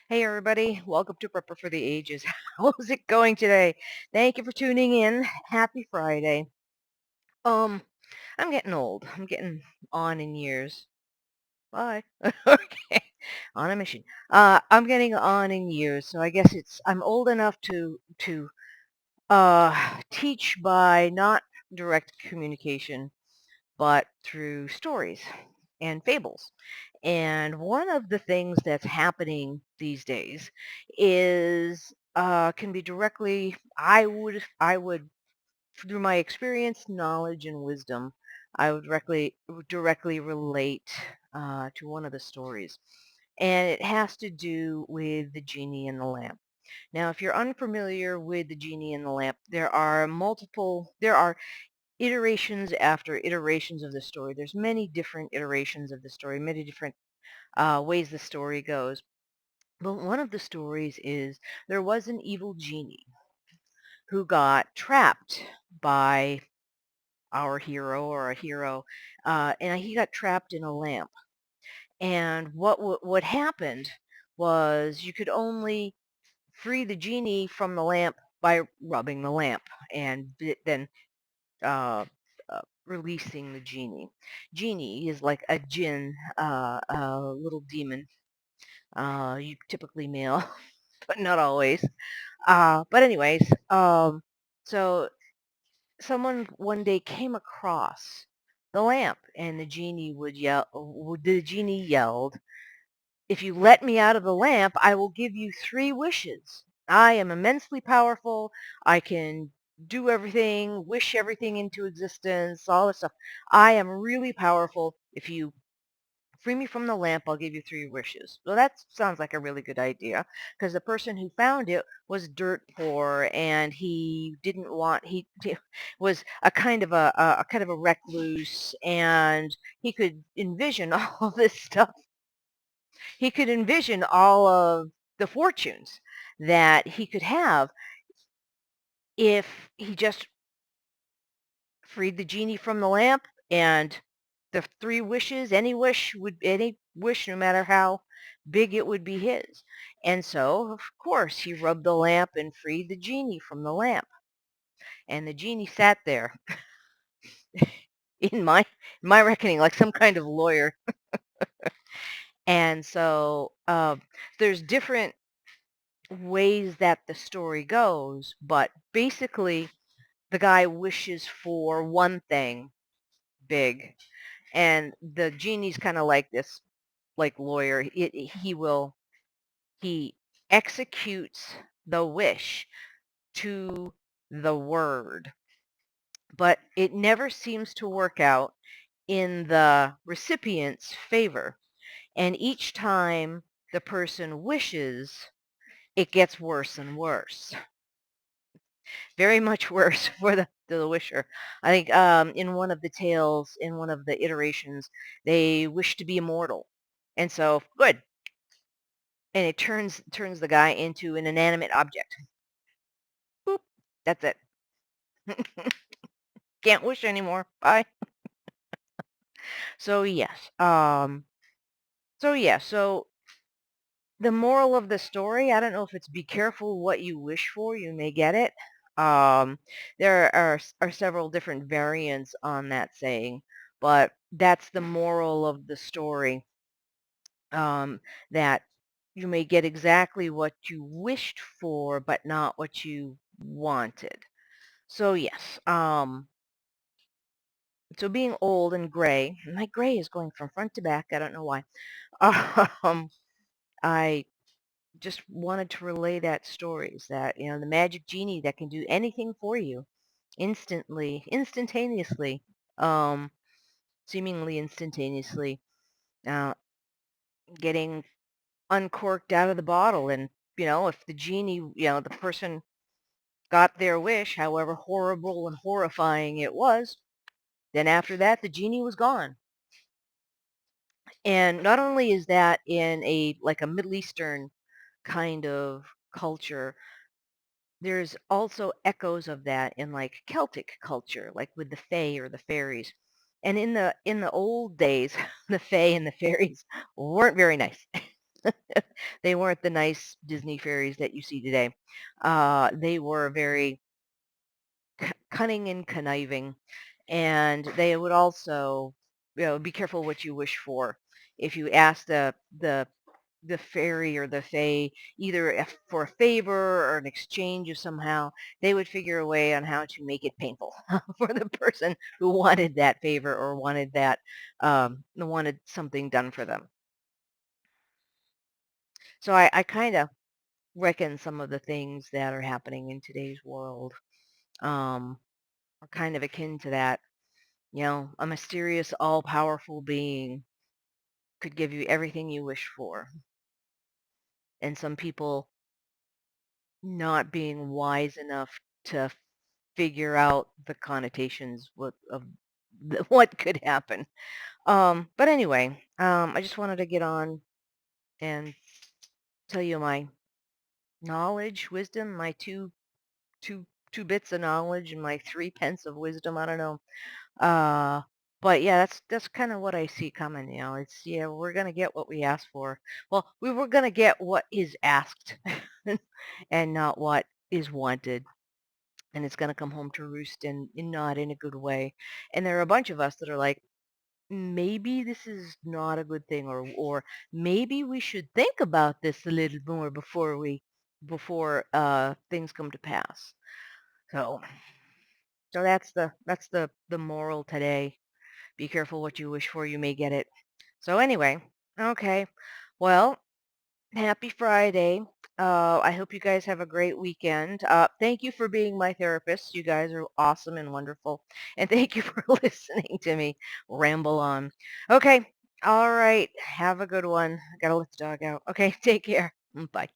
Hey everybody, welcome to Prepper for the Ages. How's it going today? Thank you for tuning in. Happy Friday. Um, I'm getting old. I'm getting on in years. Bye. Okay. On a mission. I'm getting on in years, so I guess I'm old enough to teach by not direct communication, but through stories and fables. And one of the things that's happening these days is can be directly I would through my experience, knowledge, and wisdom, I would directly relate to one of the stories, and it has to do with the genie and the lamp. Now, if you're unfamiliar with the genie and the lamp, there are iterations after iterations of the story. There's many different iterations of the story, many different ways the story goes. But one of the stories is there was an evil genie who got trapped by our hero or a hero, and he got trapped in a lamp. And what happened was you could only free the genie from the lamp by rubbing the lamp, and then releasing the genie. Genie is like a jinn, a little demon. You typically male, but not always. But anyways, so someone one day came across the lamp, and the genie yelled, "If you let me out of the lamp, I will give you three wishes. I am immensely powerful. I can do everything, wish everything into existence, all this stuff. I am really powerful. If you free me from the lamp, I'll give you three wishes." Well, that sounds like a really good idea because the person who found it was dirt poor, and he didn't want he was a kind of a recluse, and he could envision all this stuff. He could envision all of the fortunes that he could have if he just freed the genie from the lamp, and the three wishes, any wish, no matter how big, it would be his. And so, of course, he rubbed the lamp and freed the genie from the lamp. And the genie sat there in my reckoning like some kind of lawyer. And so there's different ways that the story goes, but basically the guy wishes for one thing big, and the genie's kind of like this, like lawyer. He executes the wish to the word, but it never seems to work out in the recipient's favor. And each time the person wishes, it gets worse and worse. Very much worse for the wisher. I think in one of the tales, in one of the iterations, they wish to be immortal, and so good, and it turns the guy into an inanimate object. Boop. That's it. Can't wish anymore. Bye. So yes. So yeah. So the moral of the story, I don't know if it's be careful what you wish for, you may get it. Um, there are several different variants on that saying, but that's the moral of the story, that you may get exactly what you wished for, but not what you wanted. So yes, so being old and gray, and my gray is going from front to back, I don't know why. Um, I just wanted to relay that stories that, the magic genie that can do anything for you instantaneously, um, seemingly instantaneously, uh, getting uncorked out of the bottle. And, if the genie, the person got their wish, however horrible and horrifying it was, then after that, the genie was gone. And not only is that in a Middle Eastern kind of culture, there's also echoes of that in like Celtic culture, like with the Fae or the fairies. And in the old days, the Fae and the fairies weren't very nice. They weren't the nice Disney fairies that you see today. They were very cunning and conniving, and they would also, be careful what you wish for. If you ask the fairy or the fae either for a favor or an exchange of somehow, they would figure a way on how to make it painful for the person who wanted that favor or wanted something done for them. So I kind of reckon some of the things that are happening in today's world um, are kind of akin to that. A mysterious, all-powerful being could give you everything you wish for, and some people not being wise enough to figure out the connotations of what could happen. But anyway, I just wanted to get on and tell you my knowledge, wisdom, my two two bits of knowledge and my 3 pence of wisdom. I don't know. Uh, but yeah, that's kind of what I see coming. It's yeah, we're gonna get what we asked for. Well, we were gonna get what is asked, and not what is wanted. And it's gonna come home to roost and not in a good way. And there are a bunch of us that are like, maybe this is not a good thing, or maybe we should think about this a little more before things come to pass. So so that's the moral today. Be careful what you wish for, you may get it. So anyway, okay. Well, happy Friday. I hope you guys have a great weekend. Thank you for being my therapist. You guys are awesome and wonderful. And thank you for listening to me ramble on. Okay. All right. Have a good one. I gotta let the dog out. Okay. Take care. Bye.